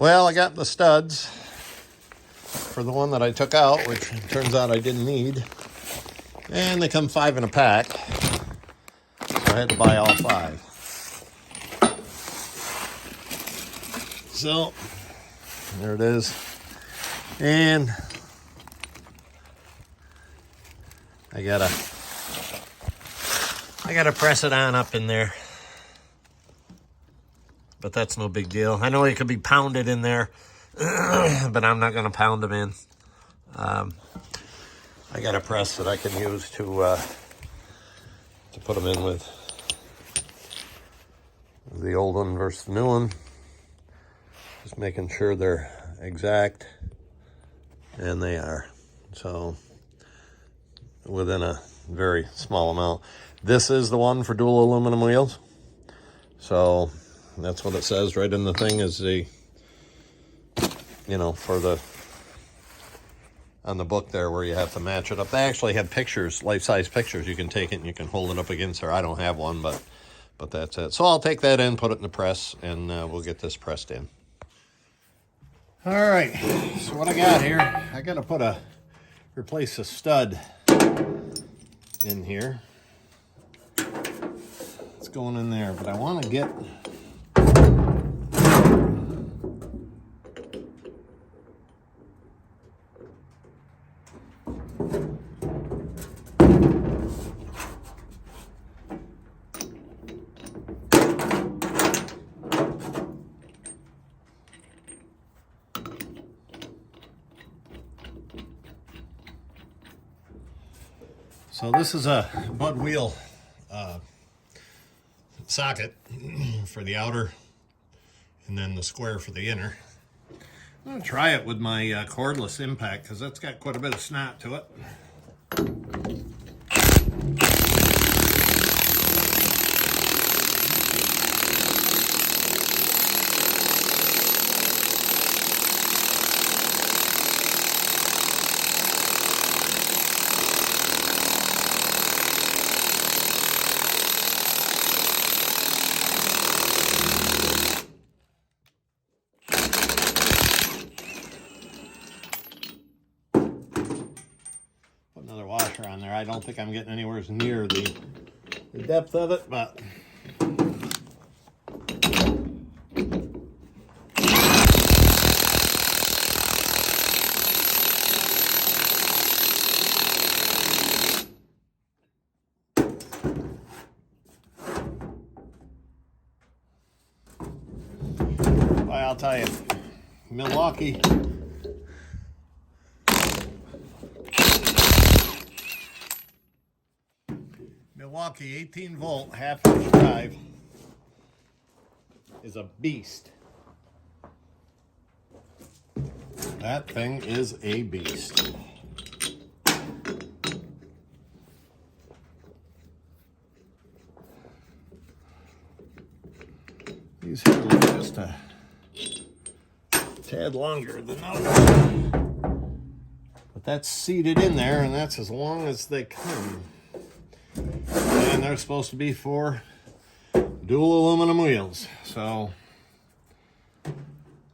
Well, I got the studs for the one that I took out, which turns out I didn't need. And they come 5 in a pack. So I had to buy all 5. So, there it is. And I gotta press it on up in there. But that's no big deal. I know it could be pounded in there, but I'm not gonna pound them in. I got a press that I can use to put them in with. The old one versus the new one. Just making sure they're exact, and they are. So within a very small amount. This is the one for dual aluminum wheels. So that's what it says right in the thing, is the, for the, on the book there where you have to match it up. They actually have pictures, life-size pictures. You can take it and you can hold it up against her. I don't have one, but that's it. So I'll take that in, put it in the press, and we'll get this pressed in. All right, so what I got here, I got to replace a stud in here. It's going in there, but I want to get So this is a Bud wheel socket for the outer, and then the square for the inner. I'm going to try it with my cordless impact, because that's got quite a bit of snap to it. Another washer on there. I don't think I'm getting anywhere near the depth of it, but I'll tell you, Milwaukee Milwaukee 18 volt half-inch drive is a beast. That thing is a beast. These handles are just a tad longer than those, but that's seated in there, and that's as long as they come. And they're supposed to be for dual aluminum wheels, so at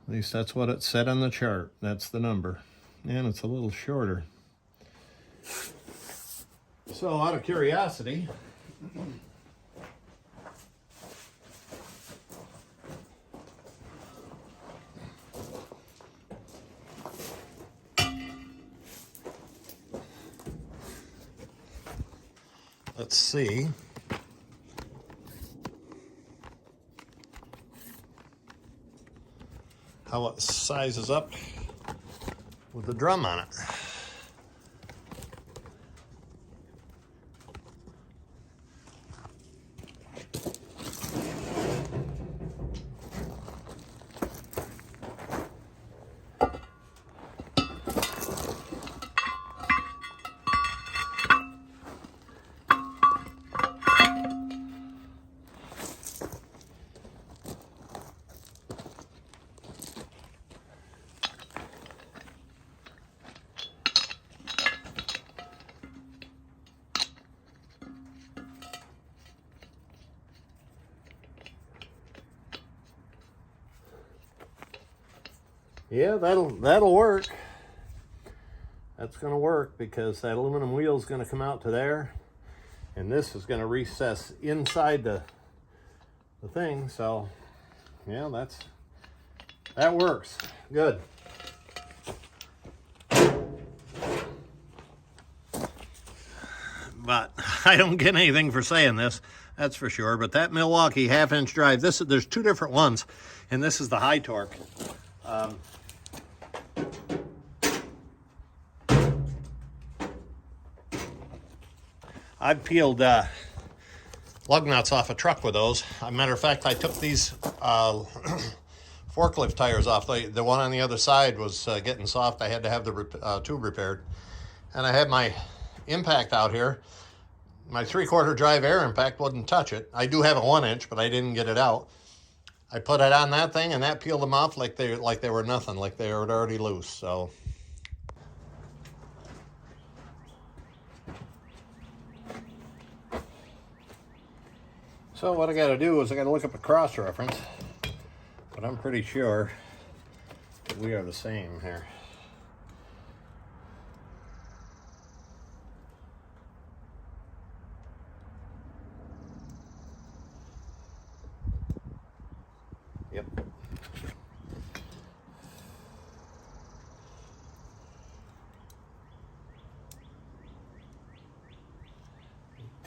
least that's what it said on the chart. That's the number, and it's a little shorter. So out of curiosity, let's see how it sizes up with the drum on it. Yeah, that'll work. That's going to work because that aluminum wheel is going to come out to there, and this is going to recess inside the thing. So yeah, that works. Good. But I don't get anything for saying this, that's for sure. But that Milwaukee half-inch drive, there's two different ones, and this is the high torque. I've peeled lug nuts off a truck with those. As a matter of fact, I took these forklift tires off. The one on the other side was getting soft. I had to have the tube repaired. And I had my impact out here. My 3/4 drive air impact wouldn't touch it. I do have a 1-inch, but I didn't get it out. I put it on that thing, and that peeled them off like they were nothing, like they were already loose. So what I got to do is I got to look up a cross reference, but I'm pretty sure that we are the same here. Yep.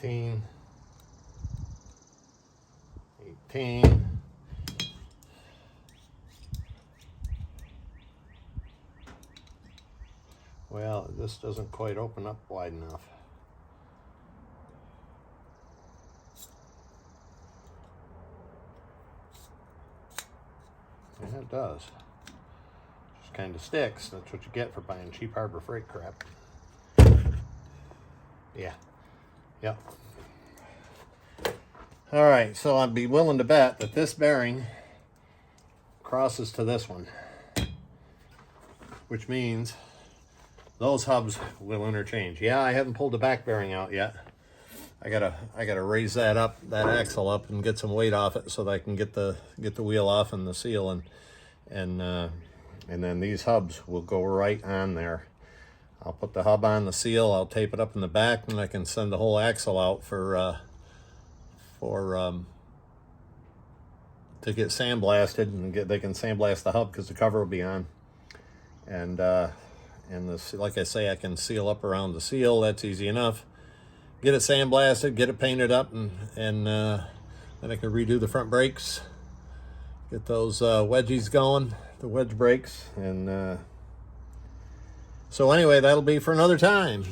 $18. Well, this doesn't quite open up wide enough. Yeah, it does. Just kind of sticks. That's what you get for buying cheap Harbor Freight crap. Yeah. Yep. All right, so I'd be willing to bet that this bearing crosses to this one, which means those hubs will interchange. Yeah, I haven't pulled the back bearing out yet. I gotta raise that up, that axle up, and get some weight off it so that I can get the wheel off and the seal, and then these hubs will go right on there. I'll put the hub on the seal. I'll tape it up in the back, and I can send the whole axle out to get sandblasted, and they can sandblast the hub because the cover will be on, and this, like I say, I can seal up around the seal. That's easy enough. Get it sandblasted, get it painted up, and then I can redo the front brakes, get those wedgies going, the wedge brakes, and so anyway, that'll be for another time.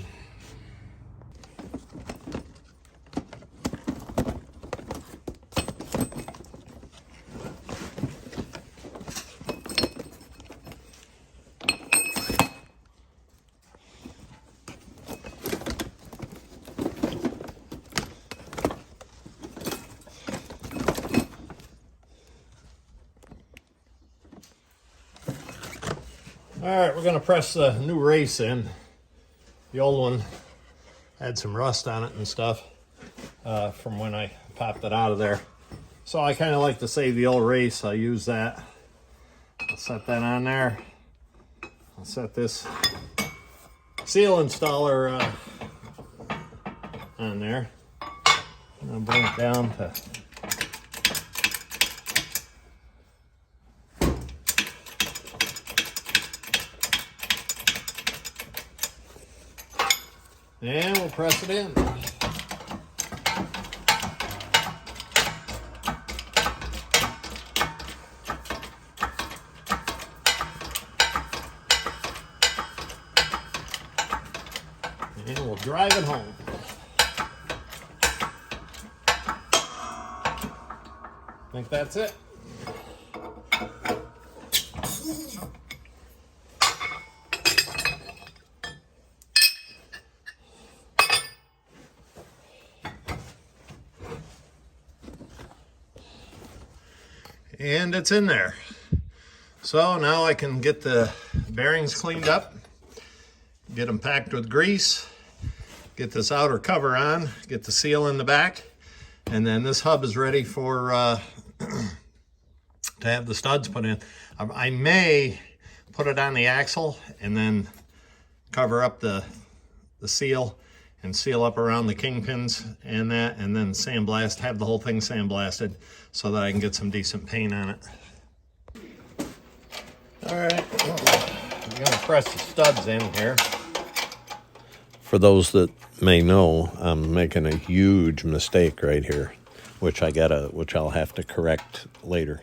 All right, we're gonna press the new race in. The old one had some rust on it and stuff from when I popped it out of there. So I kind of like to save the old race. I use that. I'll set that on there. I'll set this seal installer on there. And I'll bring it down to and we'll press it in. And we'll drive it home. I think that's it. And it's in there. So now I can get the bearings cleaned up, get them packed with grease, get this outer cover on, get the seal in the back, and then this hub is ready for to have the studs put in. I may put it on the axle, and then cover up the seal and seal up around the kingpins and that, and then sandblast, have the whole thing sandblasted so that I can get some decent paint on it. All right, I'm gonna press the studs in here. For those that may know, I'm making a huge mistake right here, which I'll have to correct later.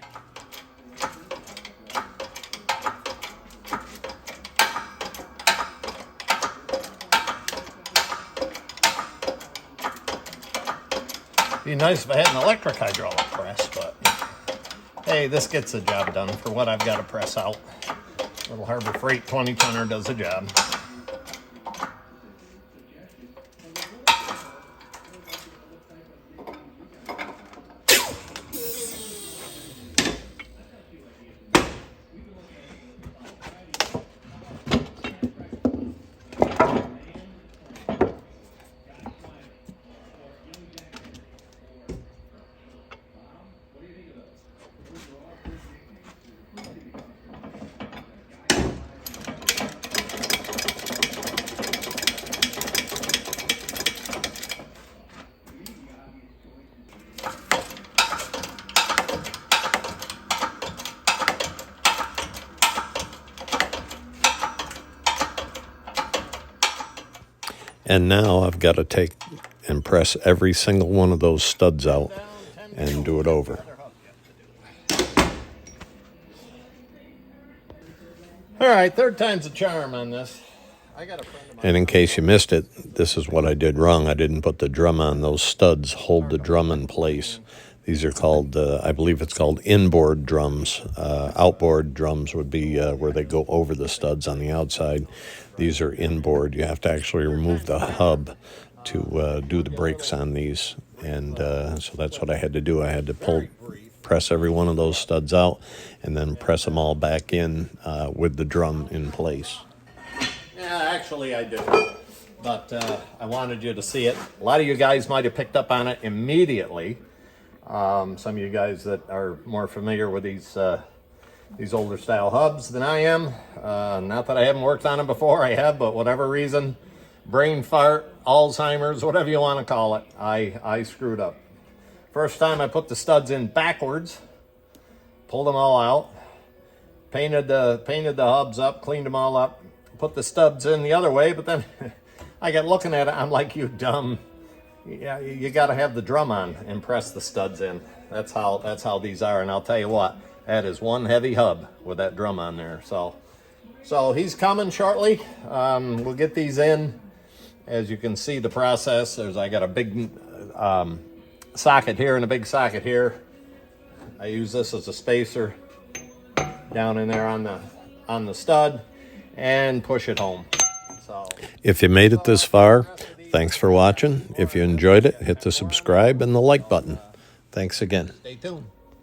Be nice if I had an electric hydraulic press, but hey, this gets the job done for what I've got to press out. Little Harbor Freight 20-tonner does the job. And now I've got to take and press every single one of those studs out and do it over. All right, third time's a charm on this. And in case you missed it, this is what I did wrong. I didn't put the drum on. Those studs hold the drum in place. These are called, I believe it's called inboard drums. Outboard drums would be where they go over the studs on the outside. These are inboard. You have to actually remove the hub to do the brakes on these. And so that's what I had to do. I had to press every one of those studs out and then press them all back in with the drum in place. Yeah, actually I did. But I wanted you to see it. A lot of you guys might have picked up on it immediately. Some of you guys that are more familiar with these older style hubs than I am. Not that I haven't worked on them before, I have, but whatever reason, brain fart, Alzheimer's, whatever you want to call it, I screwed up. First time I put the studs in backwards, pulled them all out, painted the hubs up, cleaned them all up, put the studs in the other way, but then I got looking at it, I'm like, you dumb. Yeah, you got to have the drum on and press the studs in. That's how these are, and I'll tell you what, that is one heavy hub with that drum on there. So he's coming shortly. We'll get these in. As you can see the process, I got a big socket here and a big socket here. I use this as a spacer down in there on the stud and push it home. So if you made it this far, thanks for watching. If you enjoyed it, hit the subscribe and the like button. Thanks again. Stay tuned.